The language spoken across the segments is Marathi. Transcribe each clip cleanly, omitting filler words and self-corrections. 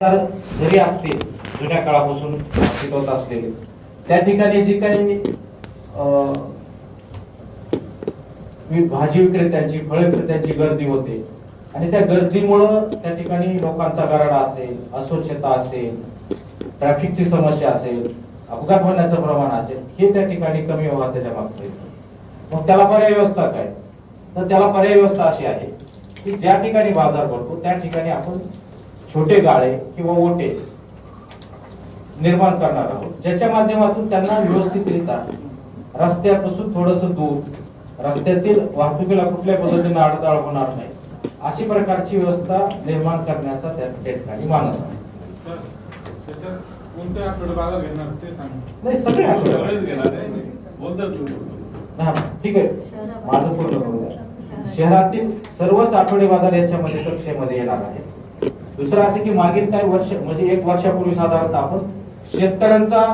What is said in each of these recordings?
तर जरी असतील जुन्या काळापासून अस्तित्वात असलेले त्या ठिकाणी जी काही भाजी विक्रेत्यांची फळ विक्रेत्यांची गर्दी होते आणि त्या गर्दीमुळं त्या ठिकाणी लोकांचा गराडा असेल, अस्वच्छता असेल, ट्रॅफिकची समस्या असेल, अपघात होण्याचं प्रमाण असेल, हे त्या ठिकाणी कमी व्हावं त्याच्या मागचं येतं. मग त्याला पर्याय व्यवस्था काय? तर त्याला पर्याय व्यवस्था अशी आहे की ज्या ठिकाणी बाजार भरतो त्या ठिकाणी आपण छोटे गाळे किंवा ओटे निर्माण करणार आहोत, ज्याच्या माध्यमातून त्यांना व्यवस्थितरित्या रस्त्यापासून थोडस दूर रस्त्यातील वाहतुकीला कुठल्या पद्धतीने अडथळा होणार नाही अशी प्रकारची व्यवस्था निर्माण करण्याचा त्या ठिकाणी मानस आहे. कोणत्या आठवडे बाजार घेणार ते सांगा. नाही, सगळे आठवडे घेणार आहे. ठीक आहे, माझं पूर्ण करू द्या. शहरातील सर्वच आठवडे बाजार याच्यामध्ये कक्षेमध्ये येणार आहे. दुसरं असं की मागील काही वर्ष म्हणजे 1 वर्षापूर्वी साधारणतः आपण शेतकऱ्यांचा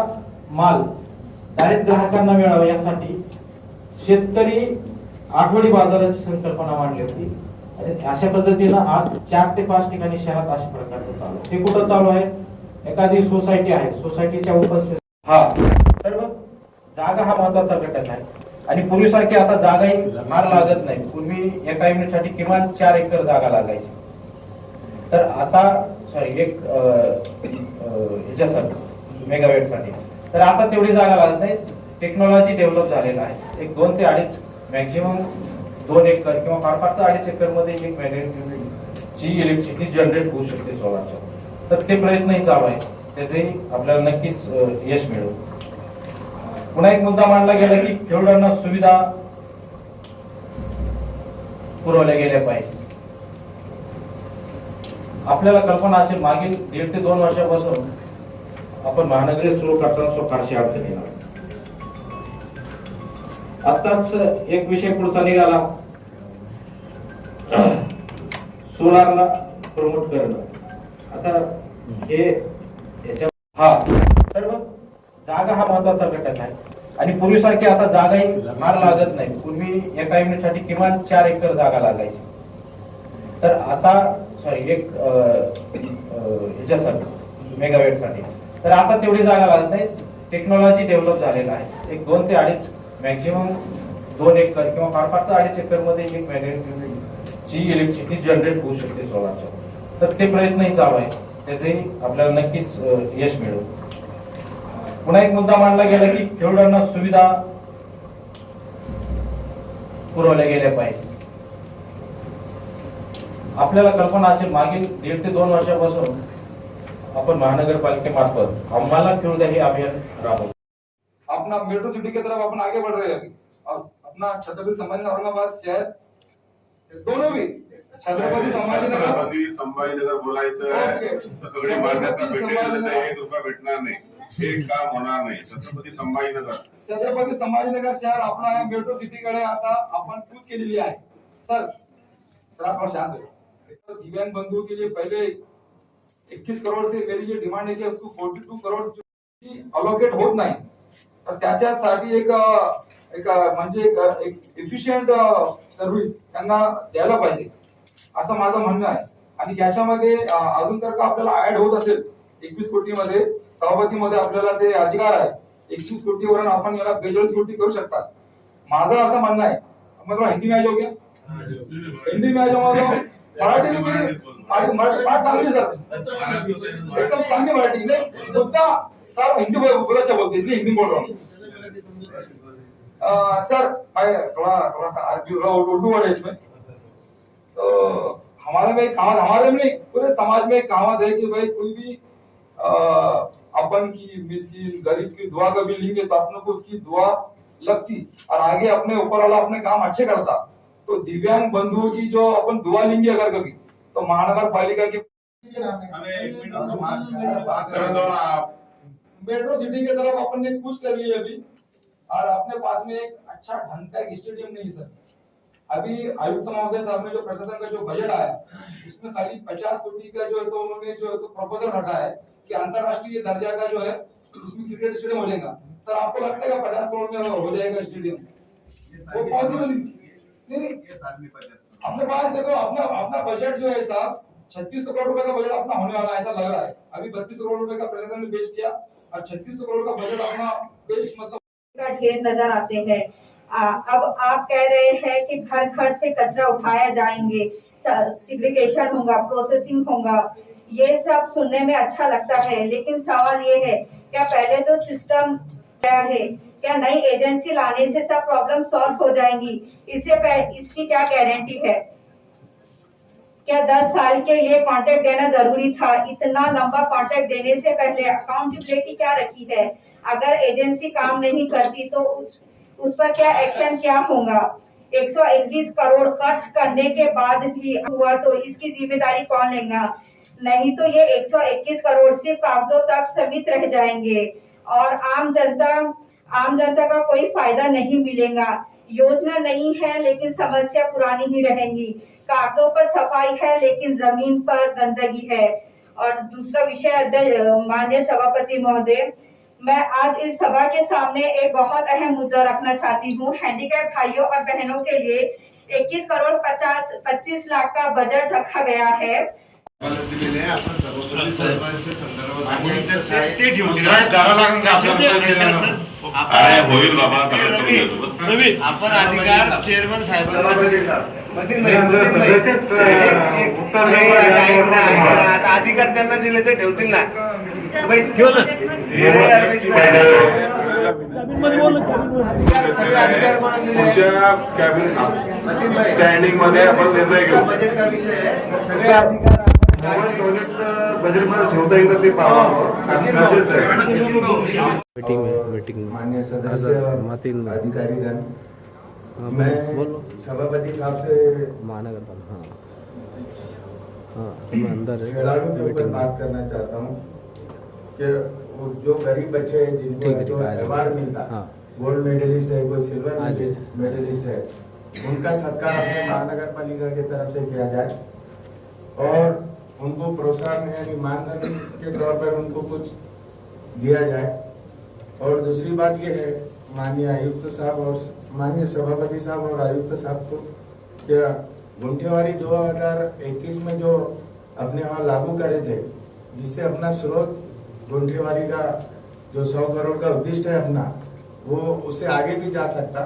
माल डायरेक्ट ग्राहकांना मिळावा यासाठी शेतकरी आठवडी बाजाराची संकल्पना मांडली होती. आणि अशा पद्धतीनं आज 4 ते 5 ठिकाणी शहरात अशा प्रकारचं चालू आहे. ते कुठं चालू आहे? एखादी सोसायटी आहे, सोसायटीच्या उपस्थित तर मग जागा हा महत्वाचा घटक आहे. आणि पूर्वीसारखी आता जागाही फार लागत नाही. पूर्वी एका युनिटसाठी किमान 4 एकर जागा लागायची. तर आता एक ह्याच्यासाठी मेगावेट साठी तर आता तेवढी जागा लागत नाही. टेक्नॉलॉजी डेव्हलप झालेला आहे. 1 2 ते 2.5 मॅक्झिमम 2 एकर किंवा फार फारचा 2.5 एकर मध्ये 1 मेगावेट ची इलेक्ट्रिसिटी जनरेट होऊ शकते सोलारच्या. तर ते प्रयत्नही चालू आहे, त्याचेही आपल्याला नक्कीच यश मिळेल. पुन्हा एक मुद्दा मांडला गेला की खेळाडूंना सुविधा पुरवल्या गेल्या पाहिजे. आपल्याला कल्पना असेल मागील 1.5 ते 2 वर्षापासून आपण महानगरी सुरू करताना फारशी अडचण येणार. आताच एक विषय पुढचा निघाला, सोलारला प्रमोट करणं. आता हे याच्या तर मग जागा हा महत्वाचा घटक आहे. आणि पूर्वीसारखी आता जागाही फार लागत नाही. पूर्वी एका युनिटसाठी किमान 4 एकर जागा लागायची. तर आता एक ह्याच्यासाठी मेगावेट साठी तर आता तेवढी जागा लागत नाही. टेक्नॉलॉजी डेव्हलप झालेला आहे. 1 2 ते 2.5 मॅक्झिमम 2 एकर किंवा फार फारचा 2.5 एकर मध्ये 1 मेगावेट ची इलेक्ट्रिसिटी जनरेट होऊ शकते सोलारच्या. तर ते प्रयत्नही चालू आहे, त्याचेही आपल्याला नक्कीच यश मिळेल. पुन्हा एक मुद्दा मांडला गेला की खेळाडूंना सुविधा पुरवल्या गेल्या पाहिजे. आपल्याला कल्पना असेल मागील 1.5 ते 2 वर्षापासून आपण महानगरपालिकेमार्फत आम्हाला खेळू द्या हे अभियान राबवतो. अपना मेट्रो सिटी की तरफ अपन आगे बढ़ रहे हैं अभी. और अपना छत्रपति संभाजी औरंगाबाद शहर दोनों भी छत्रपति संभाजीनगर बोलायचं आहे तर सगळी मान्यता भेटेल, 1 रुपया भेटणार नाही, एक काम होणार नाही. छत्रपति संभाजीनगर शहर अपना या मेट्रो सिटी कडे आता आपण कूच केलेली आहे. सर आप शांत रहिए. दिव्यांग बंधुओं के लिए पहले 21 करोड़ से मेरी जो डिमांड है उसको 42 करोड़ अलोकेट होत नाही. तर त्याच्यासाठी एक म्हणजे एक एफिशियंट सर्व्हिस त्यांना द्यायला पाहिजे असं माझं म्हणणं आहे. आणि याच्यामध्ये अजून तर का आपल्याला ऍड होत असेल 21 कोटी मध्ये सभापतीमध्ये आपल्याला ते अधिकार आहे. 21 कोटीवरून आपण याला 42 कोटी करू शकतात. माझं असं म्हणणं आहे. मग हिंदी में आ जाओगे, हिंदी में आ जाओ. मराठी पाठ चांगली सर, एकदम चांगली मराठी. मुद्दा सर हिंदी बोलायचं बोलते इसलिए हिंदी बोल रहा हूँ. सर मैं थोड़ा सा उर्दू वर्ड है इसमें. तो हमारे में नहीं पूरे समाज में कहावत है कि भाई कोई भी अपन की मिस्किन गरीब की दुआ कभी लेंगे तो अपने को उसकी दुआ लगती और आगे अपने ऊपर वाला अपने काम अच्छे करता. तो दिव्यांग बंधुओं की जो अपन दुआ लेंगे अगर कभी तो महानगर पालिका की मेट्रो सिटी की तरफ अपन ने कुछ कर लिया अभी. और अपने पास में एक अच्छा ढंग का एक स्टेडियम नहीं सर. अभी आयुक्त महोदय साहब ने जो प्रशासन का जो बजट आया उसमें खाली 50 कोटी का जो है तो उन्होंने जो है तो प्रपोजल रखा है कि अंतरराष्ट्रीय दर्जा का जो है उसमें क्रिकेट स्टेडियम हो जाएगा. सर आपको लगता है कि 50 करोड़ में हो जाएगा स्टेडियम? वो पॉसिबल नहीं. अपने पास देखो अपना बजट जो है साहब 36 करोड़ रुपए का बजट अपना होने वाला है, ऐसा लग रहा है। अभी 32 करोड़ रुपए का प्रशासन ने पेश किया और 36 करोड़ का बजट अपना पेश मतलब का ढेर नजर आते हैं। अब आप कह रहे हैं कि घर घर से कचरा उठाया जाएंगे, सिग्रीगेशन होगा, प्रोसेसिंग होगा, ये सब सुनने में अच्छा लगता है, लेकिन सवाल ये है क्या पहले जो सिस्टम क्या है, क्या नई एजेंसी लाने से सब प्रॉब्लम सॉल्व हो जाएंगी? इसकी क्या गारंटी है? क्या 10 साल के लिए कॉन्ट्रैक्ट देना जरूरी था? इतना लंबा कॉन्ट्रैक्ट देने से पहले अकाउंटेबिलिटी क्या रखी है? अगर एजेंसी काम नहीं करती तो उस पर क्या एक्शन क्या होगा? 121 करोड़ खर्च करने के बाद भी हुआ तो इसकी जिम्मेदारी कौन लेगा? नहीं तो ये 121 करोड़ सिर्फ कागजों तक सीमित रह जाएंगे और आम जनता का कोई फायदा नहीं मिलेगा। योजना नहीं है लेकिन समस्या पुरानी ही रहेंगी। कागजों पर सफाई है लेकिन जमीन पर गंदगी है। और दूसरा विषय, माननीय सभापति महोदय, मैं आज इस सभा के सामने एक बहुत अहम मुद्दा रखना चाहती हूँ। हैंडीकैप भाइयों और बहनों के लिए 21 करोड़ 25 लाख का बजट रखा गया है। दिलेले आहे आपण सभापती साहेबांच्या संदर्भात ते ठेवतील काय जागा लागून का अरे होईल बाबा कमेंट करून घेतो. रवी आपण अधिकार चेअरमन साहेबांना आता अधिकार त्यांना दिले ते ठेवतील ना. सगळे अधिकार कोणाला दिले? पुढच्या कॅबिनेट स्टँडिंग मध्ये आपण निर्णय घेऊ. बजेट का विषय आहे? सगळे अधिकार बजेट मध्ये ठेवता येईल तर ते मीटिंग माननीय सदस्य अधिकारीगण, मैं सभापति साहब से महानगर हाँ मैं अंदर है खिलाड़ियों के ऊपर मीटिंग बात करना चाहता हूँ कि वो जो गरीब बच्चे हैं जिनको जो अवार्ड मिलता, हाँ। गोल्ड मेडलिस्ट है, कोई सिल्वर हाँ जी। मेडलिस्ट है, उनका सत्कार अपने महानगर पालिका की तरफ से किया जाए और उनको प्रोत्साहन यानी मानधन के तौर पर उनको कुछ दिया जाए। और दूसरी बात ये है माननीय आयुक्त साहब और माननीय सभापति साहब और आयुक्त साहब को, क्या गुंठेवारी 2021 में जो अपने वहाँ लागू करे थे, जिससे अपना स्रोत गुंठेवारी का जो 100 करोड़ का उद्दिष्ट है अपना, वो उससे आगे भी जा सकता,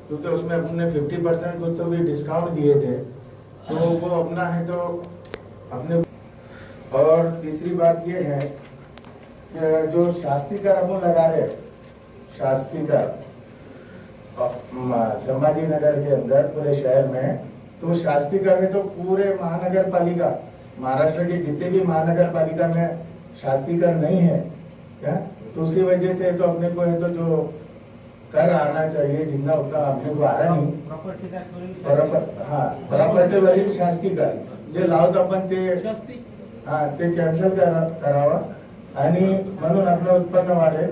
क्योंकि उसमें अपने 50% कुछ तो भी डिस्काउंट दिए थे, तो वो अपना है तो अपने। और तीसरी बात ये है कि जो शास्त्री कर अपन लगा रहे, शास्त्री कर संभाजी नगर के अंदर पूरे शहर में, तो शास्त्री कर में तो पूरे महानगर पालिका, महाराष्ट्र के जितने भी महानगर पालिका में शास्त्री कर नहीं है क्या, तो उसी वजह से तो अपने को है तो जो कर आना चाहिए जितना उतना अपने को आ रहा नहीं। प्रॉपर्टी वरील शास्ती कर जे लावत आपण ते ते कॅन्सल करावा आणि म्हणून आपलं उत्पन्न वाढेल।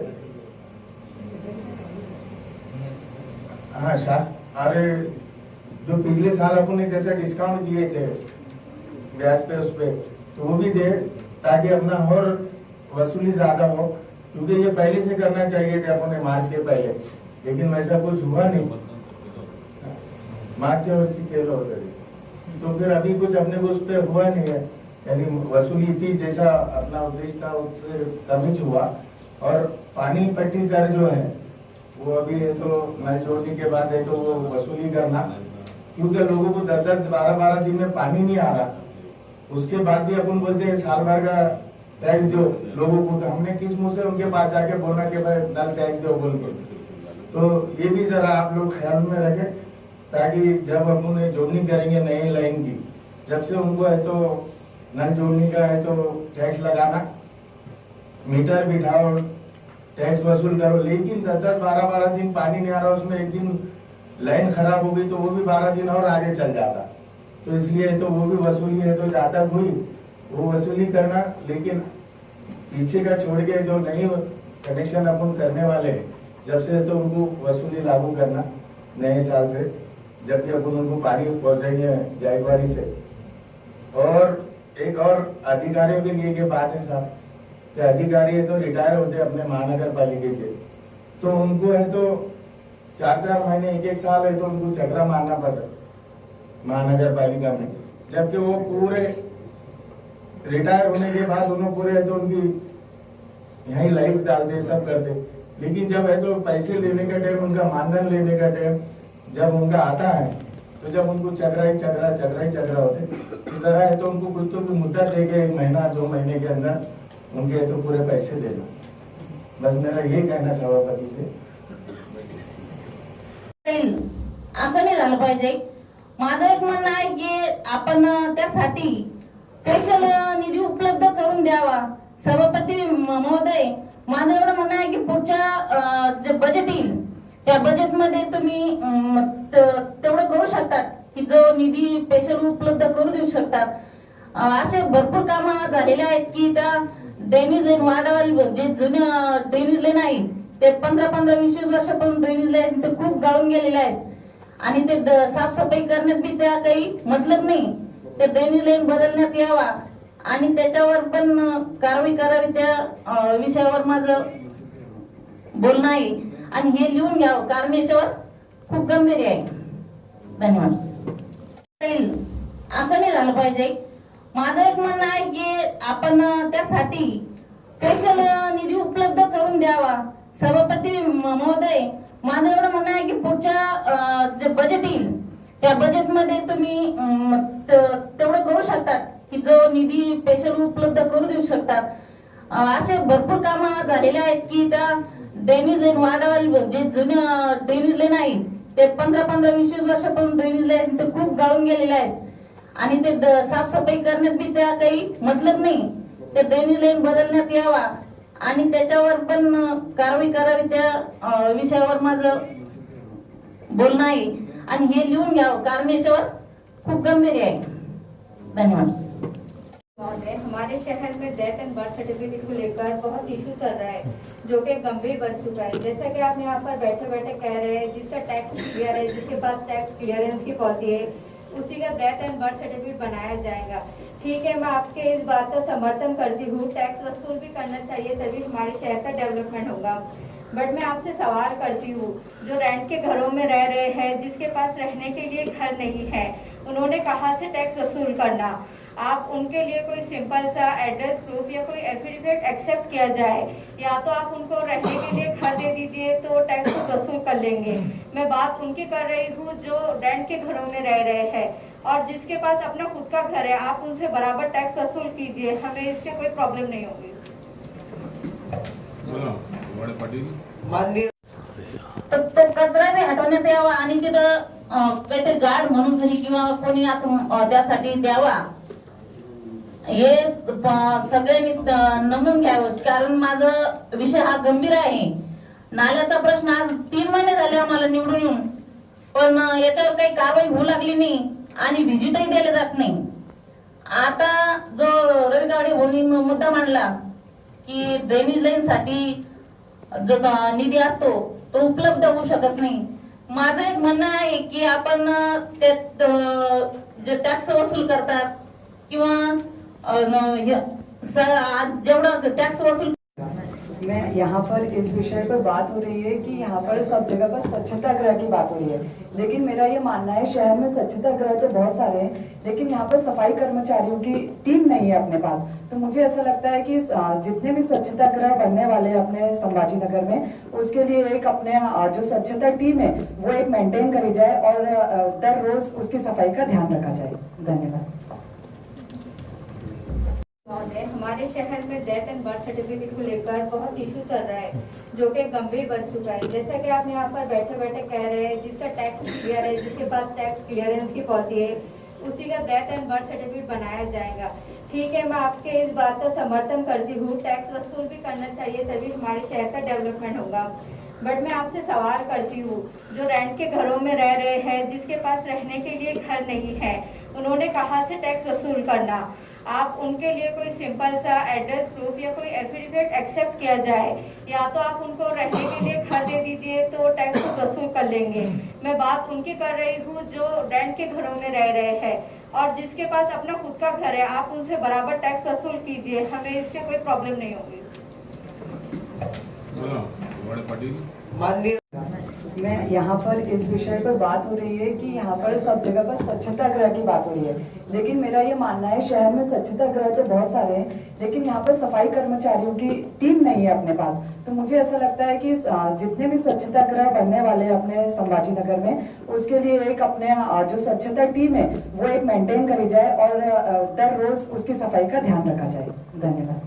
हाँ अरे जो पिछले साल अपन ने जैसा डिस्काउंट दिए थे ब्याज पे उस पे, तो वो भी दे ताकि अपना और वसूली ज्यादा हो, क्योंकि ये पहले से करना चाहिए थे अपन ने मार्च के पहले, लेकिन वैसा कुछ हुआ नहीं। मार्च के लो तो फिर अभी कुछ अपने को उस पर हुआ नहीं है, यानी वसूली थी जैसा अपना उद्देश्य था उससे कम ही हुआ। और पानी पट्टी कर जो है वो अभी है तो नल जोड़ने के बाद है तो वो वसूली करना, क्योंकि लोगों को 10-10, 12-12 दिन में पानी नहीं आ रहा, उसके बाद भी अपन बोलते हैं साल भर का टैक्स दो लोगों को, तो हमने किस मुंह से उनके पास जाके बोलना कि भाई नल टैक्स दो बोल के। तो ये भी जरा आप लोग ख्याल में रखें, ताकि जब अपन जोड़नी करेंगे नई लाइन की, जब से उनको है तो नल जोड़ने का है तो टैक्स लगाना, मीटर बिठाओ, टैक्स वसूल करो, लेकिन 10-10, 12-12 दिन पानी नहीं आ रहा, उसमें एक दिन लाइन खराब हो गई तो वो भी 12 दिन और आगे चल जाता। तो इसलिए तो वो भी वसूली है तो ज्यादा हुई वो वसूली करना, लेकिन पीछे का छोड़ के जो नई कनेक्शन अपन करने वाले हैं जब से तो उनको वसूली लागू करना नए साल से, जब भी अपन उनको पानी पहुंचाएंगे जायकवाड़ी से। और एक और अधिकारियों के लिए की बात है साहब, कि अधिकारी है तो रिटायर होते अपने महानगर पालिका के, तो उनको है तो 4-4 महीने 1-1 साल है तो उनको चक्रा मारना पड़ता महानगर पालिका में, जबकि वो पूरे रिटायर होने के बाद उन्होंने पूरे है तो उनकी यही लाइफ डालते सब करते, लेकिन जब है तो पैसे लेने का टाइम, उनका मानधन लेने का टाइम जब उनका आता है तो जब उनको चकरा होते तो जरा है तो उनको कुछ तो भी मुद्दा दे के 1 महीना 2 महीने के अंदर उनके तो पूरे पैसे दे दो। बस मेरा ये कहना सभापति से। असं नाही झालं पाहिजे। माझं एक म्हणणं आहे की आपण त्यासाठी स्पेशल निधी उपलब्ध करून द्यावा। सभापती महोदय, माझं एवढं म्हणणं आहे की पुढच्या जे बजेट येईल त्या बजेटमध्ये तुम्ही तेवढं करू शकतात की जो निधी स्पेशल उपलब्ध करू देऊ शकतात। असे भरपूर कामं झालेले आहेत की त्या ड्रेनेज लाईन वाढवायला, जे जुन्या ड्रेनेज लाईन आहे ते 15-20 वर्षापासून ड्रेनेज लाईन ते खूप गाळून गेलेले आहेत आणि ते साफसफाई करण्यात बी त्या काही मतलब नाही। ते ड्रेनेज लाईन बदलण्यात यावा आणि त्याच्यावर पण कारवाई करावी, त्या विषयावर माझं बोलणं आहे आणि हे लिहून घ्यावं कारण याच्यावर खूप गंभीर आहे। धन्यवाद। असं नाही झालं पाहिजे। माझं एक म्हणणं आहे की आपण त्यासाठी स्पेशल निधी उपलब्ध करून द्यावा। सभापती महोदय, माझं एवढं म्हणणं आहे की पुढच्या जे बजेट येईल त्या बजेटमध्ये तुम्ही तेवढं करू शकतात की जो निधी स्पेशल उपलब्ध करू देऊ शकतात। असे भरपूर कामं झालेले आहेत की त्या ड्रेनेज लाईन वाढवायला, जे जुन्या ड्रेनेज लाईन आहे ते 15-20 वर्षापासून ड्रेनेज लाईन ते खूप गाळून गेलेले आहेत आणि ते साफसफाई करण्यात बी त्या काही मतलब नाही। ते ड्रेनेज लाईन बदलण्यात यावा आणि त्याच्यावर पण कारवाई करावी, त्या विषयावर माझं बोलणं आहे आणि हे लिहून घ्यावं कारण याच्यावर खूप गंभीर आहे। धन्यवाद। महोदय, हमारे शहर में डेथ एंड बर्थ सर्टिफिकेट को लेकर बहुत इशू चल रहा है जो कि गंभीर बन चुका है। जैसा कि आप यहाँ पर बैठे बैठे कह रहे हैं, जिसका टैक्स क्लियर है, जिसके पास टैक्स क्लियरेंस की पॉलिसी है, उसी का डेथ एंड बर्थ सर्टिफिकेट बनाया जाएगा। ठीक है, मैं आपके इस बात का समर्थन करती हूँ, टैक्स वसूल भी करना चाहिए तभी हमारे शहर का डेवलपमेंट होगा। बट मैं आपसे सवाल करती हूँ, जो रेंट के घरों में रह रहे हैं, जिसके पास रहने के लिए घर नहीं है, उन्होंने कहाँ से टैक्स वसूल करना? आप उनके लिए कोई सिंपल सा एड्रेस प्रूफ या कोई एफिडेविट एक्सेप्ट किया जाए, या तो आप उनको रहने के लिए घर दे दीजिए तो टैक्स वसूल कर लेंगे। मैं बात उनकी कर रही हूँ जो रेंट के घरों में रह रहे हैं और जिसके पास अपना खुद का घर है, आप उनसे बराबर टैक्स वसूल कीजिए, हमें इससे कोई प्रॉब्लेम नहीं होगी। माननीय तर तो कचरा बी हटवण्यात यावा आणि तिथं काहीतरी गार्ड म्हणून तरी किंवा कोणी असं त्यासाठी द्यावा, हे सगळ्यांनी नमून घ्यावं कारण माझा विषय हा गंभीर आहे। नाल्याचा प्रश्न आज 3 महिने झाले आम्हाला निवडून येऊन, पण याच्यावर काही कारवाई होऊ लागली नाही आणि व्हिजिटही दिले जात नाही। आता जो रवी गावडे यांनी मुद्दा मांडला की ड्रेनेज लाईन साठी जो निधी असतो तो उपलब्ध होऊ शकत नाही, माझं एक म्हणणं आहे की आपण त्यात जे टॅक्स वसूल करतात किंवा जेवढा टैक्स वसूल, मैं यहाँ पर इस विषय पर बात हो रही है कि यहाँ पर सब जगह पर स्वच्छता गृह की बात हो रही है, लेकिन मेरा ये मानना है शहर में स्वच्छता गृह तो बहुत सारे हैं लेकिन यहाँ पर सफाई कर्मचारियों की टीम नहीं है अपने पास। तो मुझे ऐसा लगता है कि जितने भी स्वच्छता गृह बनने वाले हैं अपने संभाजी नगर में, उसके लिए एक अपने जो स्वच्छता टीम है वो एक मेंटेन करी जाए और दर रोज उसकी सफाई का ध्यान रखा जाए। धन्यवाद। महोदय, हमारे शहर में डेथ एंड बर्थ सर्टिफिकेट को लेकर बहुत इशू चल रहा है जो कि गंभीर बन चुका है। जैसा कि आप यहाँ पर बैठे बैठे कह रहे हैं, जिसका टैक्स क्लियर है, जिसके पास टैक्स क्लियरेंस की पॉलिसी है, उसी का डेथ एंड बर्थ सर्टिफिकेट बनाया जाएगा। ठीक है, मैं आपके इस बात का समर्थन करती हूँ, टैक्स वसूल भी करना चाहिए तभी हमारे शहर का डेवलपमेंट होगा। बट मैं आपसे सवाल करती हूँ, जो रेंट के घरों में रह रहे हैं, जिसके पास रहने के लिए घर नहीं है, उन्होंने कहाँ से टैक्स वसूल करना? आप उनके लिए कोई सिंपल सा एड्रेस प्रूफ या कोई एफिडेविट एक्सेप्ट किया जाए, या तो आप उनको रहने के लिए घर दे दीजिए तो टैक्स वसूल कर लेंगे। मैं बात उनकी कर रही हूँ जो रेंट के घरों में रह रहे हैं और जिसके पास अपना खुद का घर है, आप उनसे बराबर टैक्स वसूल कीजिए, हमें इससे कोई प्रॉब्लम नहीं होगी। माननीय मैं यहाँ पर इस विषय पर बात हो रही है कि यहाँ पर सब जगह पर स्वच्छता गृह की बात हो रही है, लेकिन मेरा ये मानना है शहर में स्वच्छता गृह तो बहुत सारे हैं, लेकिन यहाँ पर सफाई कर्मचारियों की टीम नहीं है अपने पास। तो मुझे ऐसा लगता है कि जितने भी स्वच्छता गृह बनने वाले हैं अपने संभाजी नगर में, उसके लिए एक अपने जो स्वच्छता टीम है वो एक मेंटेन करी जाए और दर रोज उसकी सफाई का ध्यान रखा जाए। धन्यवाद।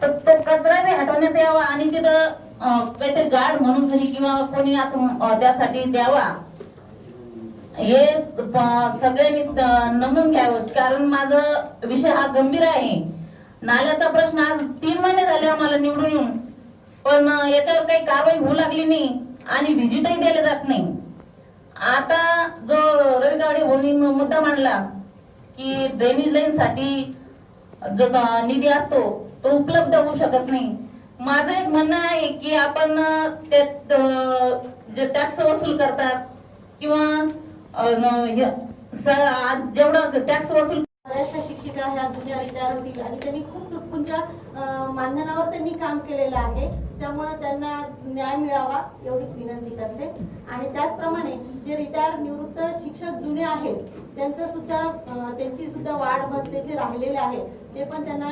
तर तो कचरा बी हटवण्यात यावा आणि तिथं काहीतरी गार्ड म्हणून तरी किंवा कोणी असं त्यासाठी द्यावा, हे सगळ्यांनी नमून घ्यावं. कारण माझा विषय हा गंभीर आहे. नाल्याचा प्रश्न आज 3 महिने झाले आम्हाला निवडून येऊन, पण याच्यावर काही कारवाई होऊ लागली नाही आणि व्हिजिटही दिले जात नाही. आता जो रवी गावडे यांनी मुद्दा मांडला की ड्रेनेज लाईन साठी जो निधी असतो तो उपलब्ध होऊ शकत नाही. माझं एक म्हणणं आहे की आपण त्यात जे टॅक्स वसूल करतात किंवा जेवढा टॅक्स वसूल बऱ्याचशा शिक्षिका ह्या जुन्या रिटायर होतील आणि त्यांनी खूप तुटपुंच्या मानधनावर त्यांनी काम केलेलं आहे, त्यामुळे त्यांना न्याय मिळावा एवढीच विनंती करते. आणि त्याचप्रमाणे जे रिटायर निवृत्त शिक्षक जुने आहेत त्यांची सुद्धा वाढ भत्ते जे राहिलेले आहेत ते पण त्यांना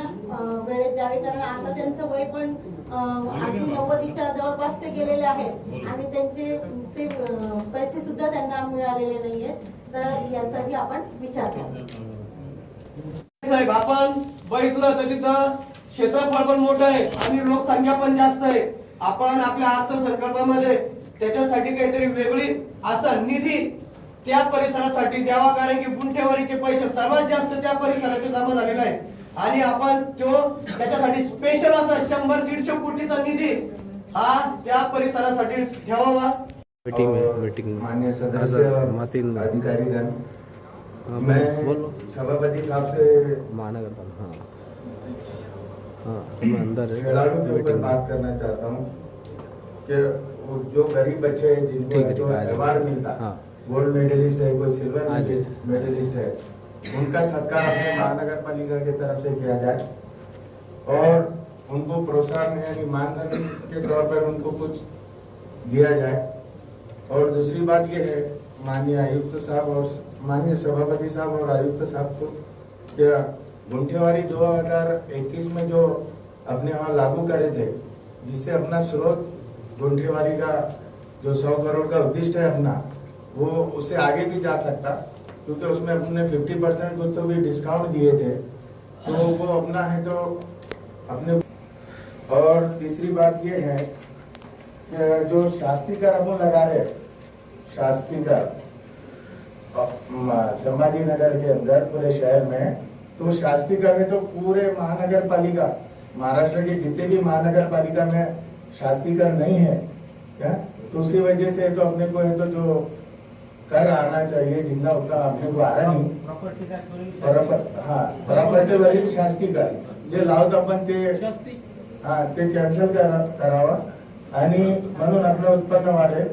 वेळेत द्यावे, कारण आता त्यांचं वय पण अगदी 90च्या जवळपास ते गेलेले आहेत आणि त्यांचे ते पैसे सुद्धा त्यांना मिळालेले नाहीयेत. तर याचाही आपण विचार करू. साहेब, आपण बघितलं तर तिथं क्षेत्रफळ पण मोठं आहे आणि लोकसंख्या पण जास्त आहे. आपण आपल्या अर्थसंकल्पामध्ये त्याच्यासाठी काहीतरी वेगळी असा निधी त्या परिसरासाठी द्यावा, कारण की गुंठेवारीचे पैसे सर्वात जास्त त्या परिसराचे जमा झालेले आहे आणि आपण त्याच्यासाठी स्पेशल असा 100-150 कोटीचा निधी हा त्या परिसरासाठी ठेवावा. मीटिंग माननीय सदस्य अधिकारीगण, मैं सभापति साहब से महानगर मैं अंदर है खिलाड़ियों के ऊपर मीटिंग बात करना चाहता हूँ कि वो जो गरीब बच्चे हैं जिनको अवार्ड मिलता, गोल्ड मेडलिस्ट है, कोई सिल्वर मेडलिस्ट है, उनका सत्कार अपने महानगर पालिका की तरफ से किया जाए और उनको प्रोत्साहन यानी मानधन के तौर पर उनको कुछ दिया जाए. और दूसरी बात ये है माननीय आयुक्त साहब और माननीय सभापति साहब और आयुक्त साहब को, क्या गुंठेवारी 2021 में जो अपने वहाँ लागू करे थे, जिससे अपना स्रोत गुंठेवारी का जो 100 करोड़ का उद्दिष्ट है अपना, वो उससे आगे भी जा सकता, क्योंकि उसमें अपने 50% कुछ तो भी डिस्काउंट दिए थे, तो वो अपना है तो अपने. और तीसरी बात ये है कि जो शास्त्री कर अपन लगा रहे, शास्त्री कर संभाजी नगर के अंदर पूरे शहर में, तो शास्त्री कर है तो पूरे महानगर पालिका, महाराष्ट्र के जितने भी महानगर पालिका में शास्त्री कर नहीं है क्या, तो उसी वजह से तो अपने को है तो जो कर आना चाहिए जितना उतना अपने को आ रहा नहीं. प्रॉपर्टी वरील शास्त्री कर जे लावत आपण ते कॅन्सल करावा आणि म्हणून आपलं उत्पन्न वाढेल.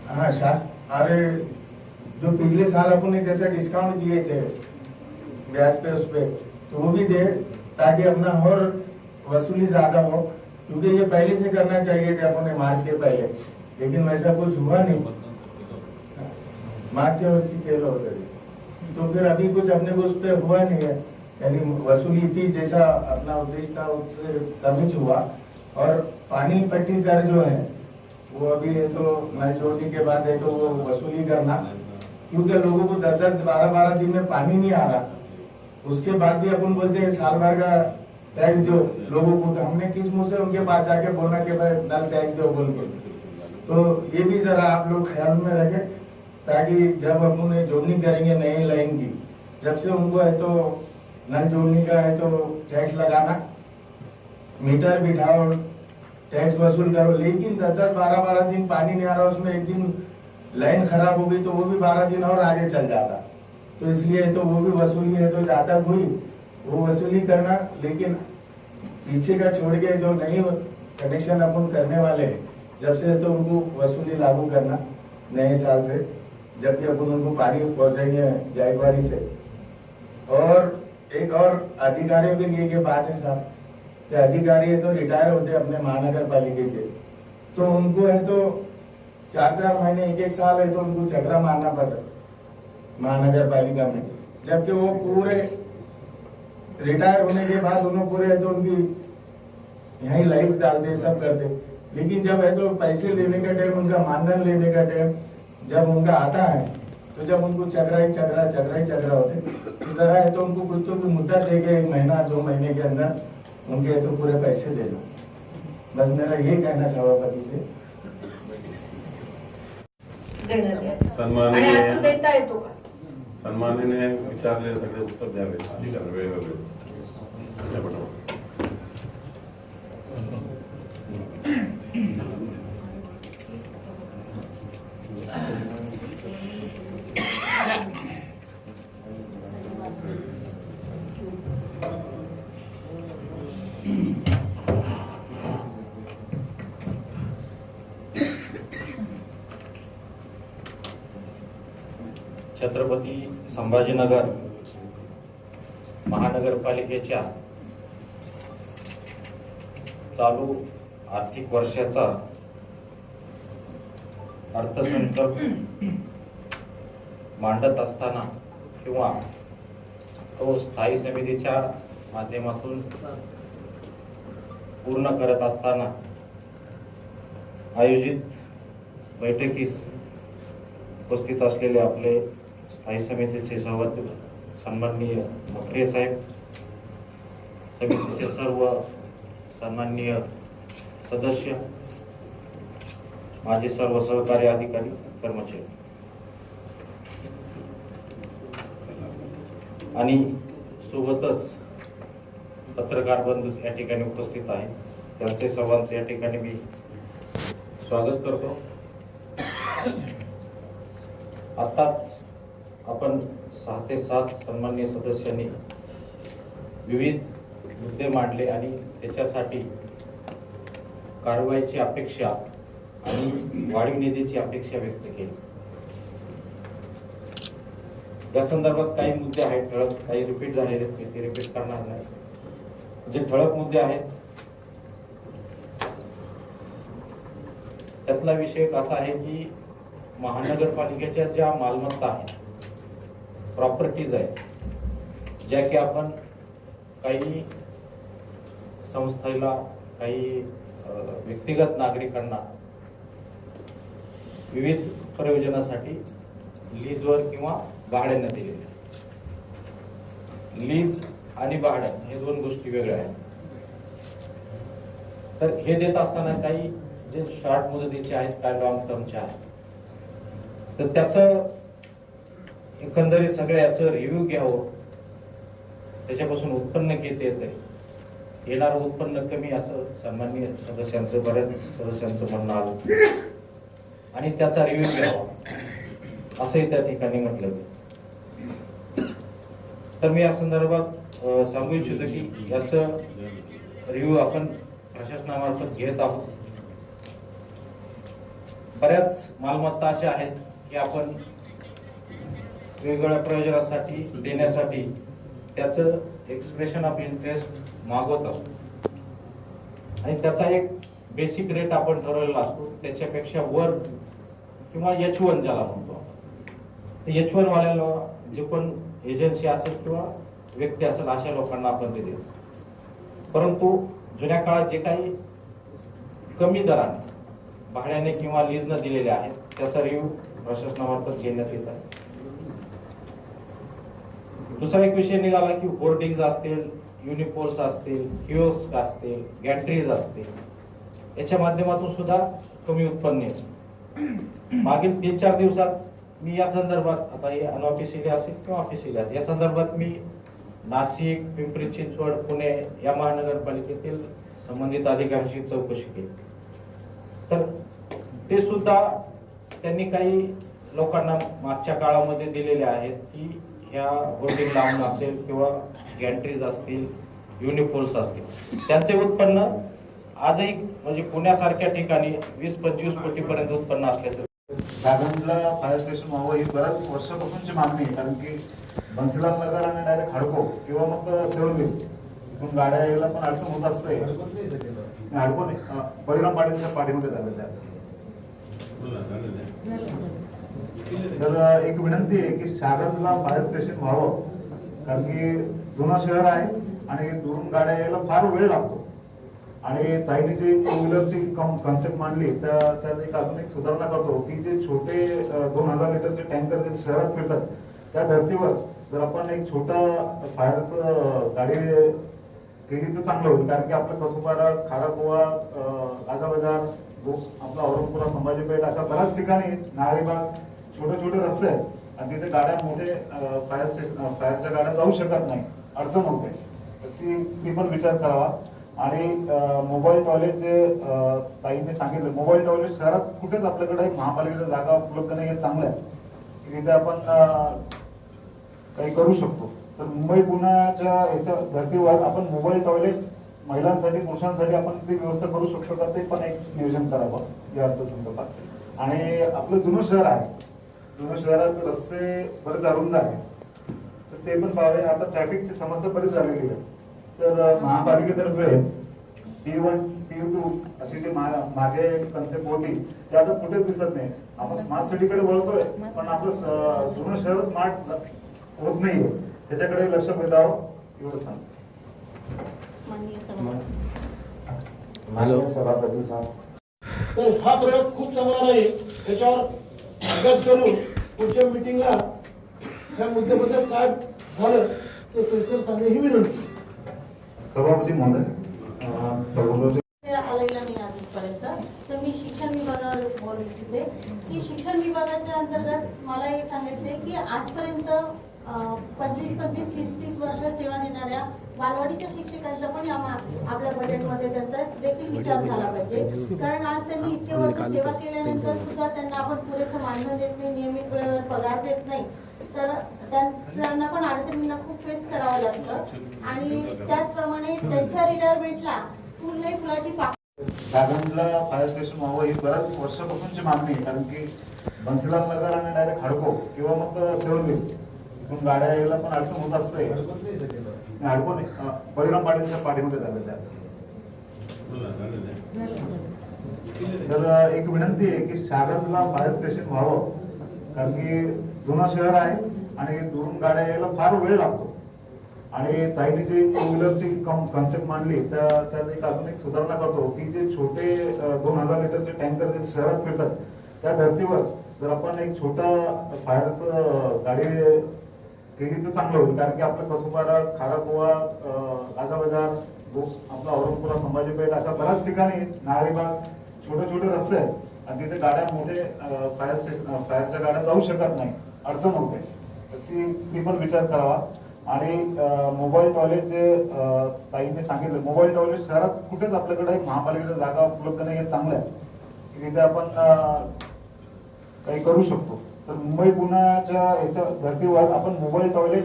हाँ अरे जो पिछले साल अपन ने जैसे डिस्काउंट दिए थे ब्याज पे उस पे, तो वो भी दे ताकि अपना और वसूली ज्यादा हो, क्योंकि ये पहले से करना चाहिए थे अपन ने मार्च के पहले, लेकिन वैसा कुछ हुआ नहीं. मार्च वर्षी केलं होतं, तो फिर अभी कुछ अपने को उस पर हुआ नहीं है, यानी वसूली थी जैसा अपना उद्देश्य था उससे कमी हुआ. और पानी पट्टी कर जो है वो अभी है तो नल जोड़ने के बाद है तो वो वसूली करना, क्योंकि लोगों को 10-10, 12-12 दिन में पानी नहीं आ रहा. उसके बाद भी अपन बोलते हैं साल भर का टैक्स दो लोगों को, तो हमने किस मुंह से उनके पास जाके बोलना कि भाई नल टैक्स दो बोल के. तो ये भी जरा आप लोग ख्याल में रखें, ताकि जब अपन जोड़नी करेंगे नई लाइन की, जब से उनको है तो नल जोड़ने का है तो टैक्स लगाना, मीटर बिठाओ, टैक्स वसूल करो, लेकिन 10-10, 12-12 दिन पानी नहीं आ रहा, उसमें एक दिन लाइन खराब हो गई तो वो भी 12 दिन और आगे चल जाता. तो इसलिए तो वो भी वसूली है तो ज्यादा हुई वो वसूली करना, लेकिन पीछे का छोड़ के जो नई कनेक्शन अपन करने वाले हैं जब से तो उनको वसूली लागू करना नए साल से, जब भी अपन उनको पानी पहुंचाएंगे जायकवाड़ी से. और एक और अधिकारियों के लिए ये बात है साहब कि अधिकारी है तो रिटायर होते अपने महानगर पालिका के, तो उनको है तो 4-4 महीने 1-1 साल है तो उनको चक्रा मारना पड़ रहा है महानगर पालिका में, जबकि वो पूरे रिटायर होने के बाद उन्होंने पूरे है तो उनकी यही लाइफ डालते सब करते, लेकिन जब है तो पैसे लेने का टाइम, उनका मानधन लेने का टाइम जब उनका आता है तो जब उनको चक्रा ही होते, तो जरा है तो उनको कुछ तो मुद्दा दे के 1 महीना 2 महीने के अंदर उनके तो पूरे पैसे दे दो। बस मेरा ये कहना सभापति से। आणि असं देता येतो का? सन्माननीय विचारले सगळे उत्तर द्यावे अधिकार वेगवेगळे. छत्रपती संभाजीनगर महानगरपालिकेच्या चालू आर्थिक वर्षाचा अर्थसंकल्प मांडत असताना किंवा तो स्थायी समितीच्या माध्यमातून पूर्ण करत असताना आयोजित बैठकीस उपस्थित असलेले आपले स्थायी समितीचे सभापती सन्माननीय ठाकरे साहेब, समितीचे सर्व सन्माननीय सदस्य, माझे सर्व सहकारी अधिकारी कर्मचारी आणि सोबतच पत्रकार बंधू या ठिकाणी उपस्थित आहेत, त्यांचे सर्वांचे या ठिकाणी मी स्वागत करतो. आताच आपण 6 ते 7 सन्माननीय सदस्यांनी विविध मुद्दे मांडले आणि त्याच्यासाठी कारवाईची अपेक्षा आणि वाढीव निधीची अपेक्षा व्यक्त केली. या संदर्भात काही मुद्दे आहेत ठळक, काही रिपीट झालेले आहेत, ते रिपीट करणार नाही. जे ठळक मुद्दे आहेत त्यातला विषय असा आहे की महानगरपालिकेच्या ज्या मालमत्ता आहेत, प्रॉपर्टीज आहेत, ज्या की आपण काही संस्थेला, काही व्यक्तिगत नागरिकांना विविध प्रयोजनासाठी लीजवर किंवा भाड्याने दिलेले. लीज आणि भाडं हे 2 गोष्टी वेगळ्या आहेत. तर हे देत असताना काही जे शॉर्ट मुदतीचे आहेत, काही लॉंग टर्मचे आहेत, तर त्याचं एकंदरीत सगळ्या याचं रिव्ह्यू घ्यावं, त्याच्यापासून उत्पन्न किती येते, येणारं उत्पन्न कमी असं सन्माननीय सदस्यांचं, बऱ्याच सदस्यांचं म्हणणं आलं आणि त्याचा रिव्ह्यू घ्यावा असंही त्या ठिकाणी म्हटलं. तर मी या संदर्भात सांगू इच्छितो की याचं रिव्ह्यू आपण प्रशासनामार्फत घेत आहोत. बऱ्याच मालमत्ता अशा आहेत की आपण वेगवेगळ्या प्रयोजनासाठी देण्यासाठी त्याचं एक्सप्रेशन ऑफ इंटरेस्ट मागवत असतो आणि त्याचा एक बेसिक रेट आपण ठरवलेला असतो, त्याच्यापेक्षा वर किंवा H1 ज्याला म्हणतो, ते H1 वाल्याला जे पण एजन्सी असेल किंवा व्यक्ती असेल अशा लोकांना आपण ते देतो. परंतु जुन्या काळात जे काही कमी दराने भाड्याने किंवा लीजनं दिलेले आहेत त्याचा रिव्ह्यू प्रशासनामार्फत घेण्यात येत आहे. दुसरा एक विषय निघाला की होर्डिंग्स असतील, युनिपोल्स असतील, किओस्क असतील, गॅन्ट्रीज असतील, याच्या माध्यमातून सुद्धा कमी उत्पन्न येते. मागील 3-4 दिवसात मी या संदर्भात, आता हे अनऑफिशियली असेल किंवा ऑफिशियली असेल, या संदर्भात मी नाशिक, पिंपरी चिंचवड, पुणे या महानगरपालिकेतील संबंधित अधिकाऱ्यांशी चौकशी केली. तर ते सुद्धा त्यांनी काही लोकांना मागच्या काळामध्ये दिलेले आहेत की ह्या होर्डिंग लावून असेल किंवा गॅन्ट्रीज असतील, युनिपोल्स असतील, त्यांचे उत्पन्न आजही म्हणजे पुण्यासारख्या ठिकाणी 20-25 कोटी पर्यंत उत्पन्न असल्याचं. साधारणला फायर स्टेशन व्हावं ही बऱ्याच वर्षापासूनची मागणी आहे, कारण की बन्सीलाल नगर आणि डायरेक्ट हडको किंवा मग सेवलगी इथून गाड्या यायला पण अडचण होत असते. हडको नाही, बळीराम पाटीलच्या पाठीमध्ये झालेल्या आहेत. तर एक विनंती आहे की शागदला फायर स्टेशन व्हावं, कारण की जुनं शहर आहे आणि दुरून गाड्या यायला फार वेळ लागतो. आणि ताईने जी टू व्हीलरची कॉन्सेप्ट मांडली त्यात एक अजून एक सुधारणा करतो की जे छोटे 2000 लिटरचे टँकर जे शहरात फिरतात त्या धर्तीवर जर आपण एक छोटा फायरचं गाडी केली तर चांगलं होईल. कारण की आपलं कसुपारा, खाराकुवा, राजाबाजार, आपला औरंगपुरा, संभाजीपेठ अशा बऱ्याच ठिकाणी नाळेबाग छोटे छोटे रस्ते आहेत आणि तिथे गाड्या मोठे फायरच्या गाड्या जाऊ शकत नाही, अडचण होते. तर ती पण विचार करावा. आणि मोबाईल टॉयलेट जे ताईंनी सांगितलं, मोबाईल टॉयलेट शहरात कुठेच आपल्याकडे महापालिकेच्या जागा उपलब्ध नाही आहेत चांगल्या, तिथे आपण काही करू शकतो. तर मुंबई पुण्याच्या याच्या धर्तीवर आपण मोबाईल टॉयलेट महिलांसाठी पुरुषांसाठी आपण ती व्यवस्था करू शकतो का, ते पण एक नियोजन करावं या अर्थसंकल्पात. आणि आपलं जुनं शहर आहे, जुन्या शहरात रस्ते बरेच अरुंद आहे, तर ते पण पाहावे. आता ट्रॅफिकची समस्या बरीच झालेली आहे. तर महापालिकेतर्फे P1, P2 अशी जी मागे कन्सेप्ट होती ती आता कुठेच दिसत नाही. आपण स्मार्ट सिटीकडे वळतोय पण आपलं जुनं शहर स्मार्ट होत नाहीये, त्याच्याकडे लक्ष वेधावं एवढं सांग. हॅलो सभापती साहेब, तर हा प्रयोग खूप चांगला नाही, त्याच्यावर अभ्यास करून पुढच्या मिटिंगला त्या मुद्द्याबद्दल काय झालं ते सविस्तर सांगणे ही विनंती. सभापती महोदय, आलेला नाही अजूनपर्यंत. तर मी शिक्षण विभागावर बोलू इच्छिते की शिक्षण विभागाच्या अंतर्गत मला हे सांगायचंय की आजपर्यंत 25-25, 30-30 वर्ष सेवा देणाऱ्या बालवाडीच्या शिक्षकांचा पण आपल्या बजेटमध्ये त्यांचा देखील विचार झाला पाहिजे. कारण आज त्यांनी इतके वर्ष सेवा केल्यानंतर सुद्धा त्यांना आपण पुरेसं मानधन देत नाही, नियमित वेळेवर पगार देत नाही, तर त्यांना पण अडचणींना खूप फेस करावं लागतं. आणि त्याचप्रमाणे त्यांच्या रिटायरमेंटला फुल नाही फुलाची शागदला फायर स्टेशन व्हावं ही बऱ्याच वर्षापासूनची मागणी आहे. कारण की बन्सीलाल नगर आणि डायरेक्ट हडको किंवा मग सेवलगी इथून गाड्या यायला पण अडचण होत असते. हडको नाही, बळीराम पाटीलच्या पाठीमध्ये झालेल्या आहेत. तर एक विनंती आहे की शागदला फायर स्टेशन व्हावं, कारण की जुनं शहर आहे आणि दुरून गाड्या यायला फार वेळ लागतो. आणि ताईने जी टू व्हीलरची कॉन्सेप्ट मांडली त्यात एक अजून एक सुधारणा करतो की जे छोटे 2000 लिटरचे टँकर जे शहरात फिरतात त्या धर्तीवर जर आपण एक छोटा फायरचं गाडी केली तर चांगलं होईल. कारण की आपलं कसुपारा, खाराकुवा, राजाबाजार, आपला औरंगपुरा, संभाजीपेठ अशा बऱ्याच ठिकाणी नाळेबाग छोटे छोटे रस्ते आहेत आणि तिथे गाड्या मोठे फायरच्या गाड्या जाऊ शकत नाही, अडचण होते. तर ती पण विचार करावा. आणि मोबाईल टॉयलेट जे ताईंनी सांगितलं, मोबाईल टॉयलेट शहरात कुठेच आपल्याकडे महापालिकेच्या जागा उपलब्ध नाही आहेत चांगल्या, तिथे आपण काही करू शकतो. तर मुंबई पुण्याच्या याच्या धर्तीवर आपण मोबाईल टॉयलेट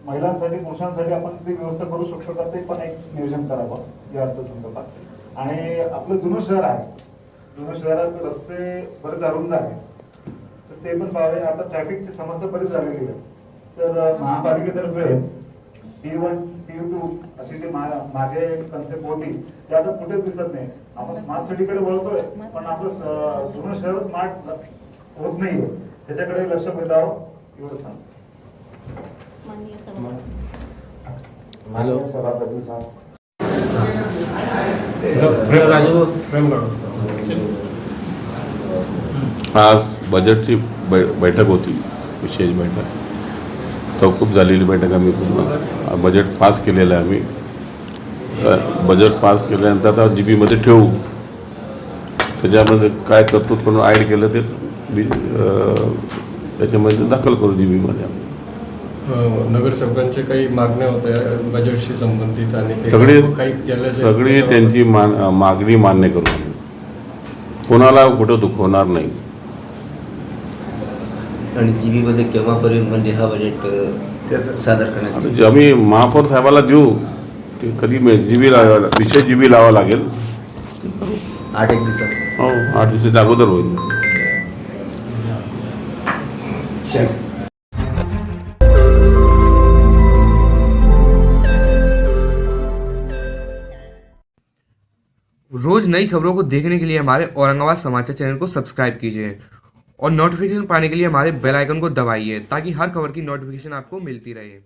महिलांसाठी पुरुषांसाठी आपण ती व्यवस्था करू शकतो का, ते पण एक नियोजन करावं या अर्थसंकल्पात. आणि आपलं जुनं शहर आहे, जुन्या शहरात रस्ते बरेच अरुंद आहे, तर ते पण पाहावे. आता ट्रॅफिकची समस्या बरीच झालेली आहे. तर महापालिकेतर्फे P1, P2 अशी जी मागे कन्सेप्ट होती ती आता कुठेच दिसत नाही. आपण स्मार्ट सिटीकडे वळतोय पण आपलं जुनं शहर स्मार्ट होत नाहीये, त्याच्याकडे लक्ष वेधावं एवढं सांग. हॅलो सभापती साहेब, आज बजेटची बैठक होती, विशेष बैठक, तहकूब झालेली बैठक. आम्ही पूर्ण बजेट पास केलेलं आहे आम्ही. तर बजेट पास केल्यानंतर आता GB मध्ये ठेवू, त्याच्यामध्ये काय तरतूद करून ॲड केलं ते त्याच्यामध्ये दाखल करू GB मध्ये. नगरसेवकांचे काही मागण्या होत्या बजेटशी संबंधित आणि सगळी त्यांची मागणी मान्य करू आम्ही, कोणाला कुठं दुखवणार नाही. आणि GB मध्ये केव्हापर्यंत म्हणजे हा बजेट सादर करण्यात आम्ही महापौर साहेबाला देऊ, कधी GB विषय GB लावा लागेल. 8 दिवसात, हो 8 दिवसाच्या अगोदर होईल. रोज़ नई खबरों को देखने के लिए हमारे औरंगाबाद समाचार चैनल को सब्सक्राइब कीजिए और नोटिफिकेशन पाने के लिए हमारे बेल आइकन को दबाइए ताकि हर खबर की नोटिफिकेशन आपको मिलती रहे।